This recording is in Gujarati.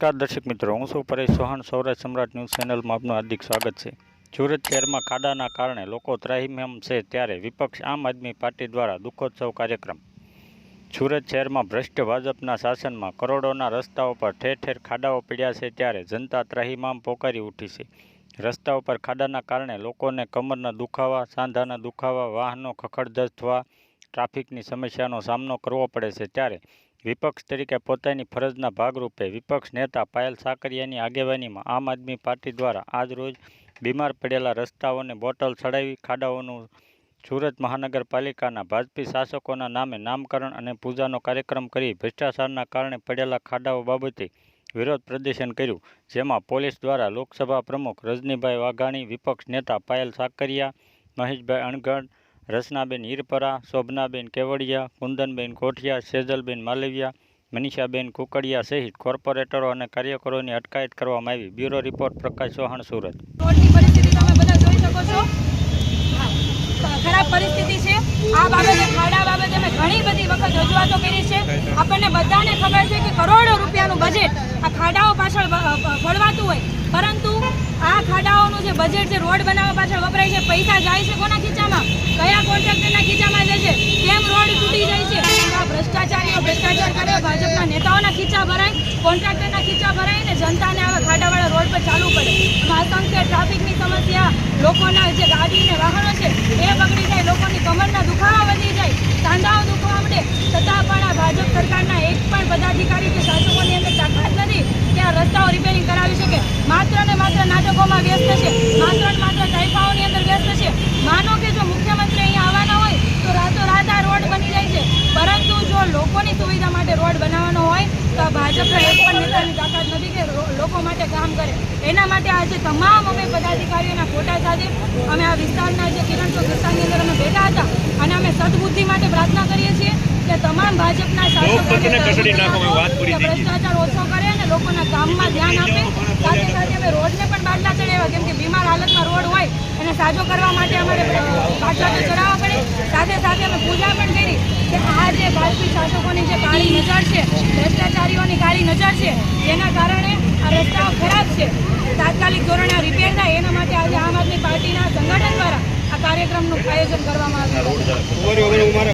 નમસ્કાર દર્શક મિત્રો, હું છું પરેશ ચૌહાણ. સૌરાષ્ટ્ર સમ્રાટ ન્યૂઝ ચેનલમાં આપનું હાર્દિક સ્વાગત છે. સુરત શહેરમાં ખાડાના કારણે લોકો ત્રાહિમામ છે, ત્યારે વિપક્ષ આમ આદમી પાર્ટી દ્વારા દુઃખોત્સવ કાર્યક્રમ. સુરત શહેરમાં ભ્રષ્ટ ભાજપના શાસનમાં કરોડોના રસ્તાઓ પર ઠેર ઠેર ખાડાઓ પડ્યા છે, ત્યારે જનતા ત્રાહિમામ પોકારી ઉઠી છે. રસ્તાઓ પર ખાડાના કારણે લોકોને કમરના દુખાવા, સાંધાના દુખાવા, વાહનો ખખડધજ થવા, ટ્રાફિકની સમસ્યાનો સામનો કરવો પડે છે. ત્યારે વિપક્ષ તરીકે પોતાની ફરજના ભાગરૂપે વિપક્ષ નેતા પાયલ સાકરિયાની આગેવાનીમાં આમ આદમી પાર્ટી દ્વારા આજરોજ બીમાર પડેલા રસ્તાઓને બોટલ ચડાવી ખાડાઓનું સુરત મહાનગરપાલિકાના ભાજપી શાસકોના નામે નામકરણ અને પૂજાનો કાર્યક્રમ કરી ભ્રષ્ટાચારના કારણે પડેલા ખાડાઓ બાબતે વિરોધ પ્રદર્શન કર્યું, જેમાં પોલીસ દ્વારા લોકસભા પ્રમુખ રજનીભાઈ વાઘાણી, વિપક્ષ નેતા પાયલ સાકરિયા, મહેશભાઈ અણગણ, રચનાબેન હિરપરા, શોભનાબેન કેવડિયા, કુંદનબેન કોઠિયા, સેજલબેન માલવિયા, મનીષાબેન કુકડિયા સહિત કોર્પોરેટરો અને કાર્યકરોની અટકાયત કરવામાં આવી. બ્યુરો રિપોર્ટ પ્રકાશ ચૌહાણ, સુરત. રોડની પરિસ્થિતિ તમે બધા જોઈ શકો છો, ખરાબ પરિસ્થિતિ છે. આ બાબતે ખાડા બાબતે અમે ઘણી બધી વખત રજૂઆતો કરી છે. આપણને બધાને ખબર છે કે કરોડો રૂપિયાનું બજેટ આ ખાડાઓ પાછળ ફળવાતું હોય, પરંતુ આ ખાડાઓનું જે બજેટ છે રોડ બનાવવા પાછળ વપરાય છે, પૈસા જાય છે કોના ખીચામાં, કયા કોન્ટ્રાક્ટરના ખીચામાં જાય છે, કેમ રોડ તૂટી જાય છે? આ ભ્રષ્ટાચારીઓ ભ્રષ્ટાચાર કરે, ભાજપના નેતાઓના ખીચા ભરાય, કોન્ટ્રાક્ટરના ખીચા ભરાય ને જનતાને આવા ખાડાવાળા રોડ પર ચાલવું પડે. અસંખ્ય ટ્રાફિકની સમસ્યા, લોકોના જે ગાડી ને વાહનો છે એ બગડી જાય, લોકોની કમરના દુખાવા વધી જાય, સાંધાઓ દુખવા માંડે, છતાં પણ આ ભાજપ સરકારના એક પણ પદાધિકારી કે શાસકોની અંદર તાકાત નથી કે આ રસ્તાઓ રિપેરિંગ કરાવી શકે. માત્ર ને માત્ર નાટકોમાં વ્યસ્ત છે, માત્ર ને માત્ર ટાઈફાઓની અંદર વ્યસ્ત છે. માનો કે જો મુખ્યમંત્રી અહીંયા આવવાના હોય તો રાતોરાત આ રોડ બની જાય છે, પરંતુ જો લોકોની સુવિધા માટે રોડ બનાવવાનો હોય તો આ ભાજપના એક પણ નેતાની તાકાત નથી કે લોકો માટે કામ કરે. એના માટે આજે તમામ અમે પદાધિકારીઓના ફોટા સાથે અમે આ વિસ્તારના જે કિરણ ચોક વિસ્તારની અંદર અમે બેઠા હતા અને અમે સદબુદ્ધિ માટે પ્રાર્થના કરીએ છીએ કે તમામ ભાજપના શાસકો ભ્રષ્ટાચાર ઓછો કરે અને લોકોના કામમાં ધ્યાન આપે. સાથે સાથે અમે રોડને પણ બાટલા ચડાવ્યા, કેમ કે બીમાર હાલતમાં રોડ હોય એને સાજો કરવા માટે અમારે બાટલા તો ચડાવવા પડે. સાથે સાથે અમે પૂજા પણ કરી કે આ જે ભાજપી શાસકોની જે કાળી નજર છે, ભ્રષ્ટાચારીઓની કાળી નજર છે, જેના કારણે આ રસ્તાઓ ખરાબ છે, તાત્કાલિક ધોરણે રિપેર થાય, એના માટે આજે આમ આદમી પાર્ટીના સંગઠન દ્વારા આ કાર્યક્રમનું આયોજન કરવામાં આવ્યું.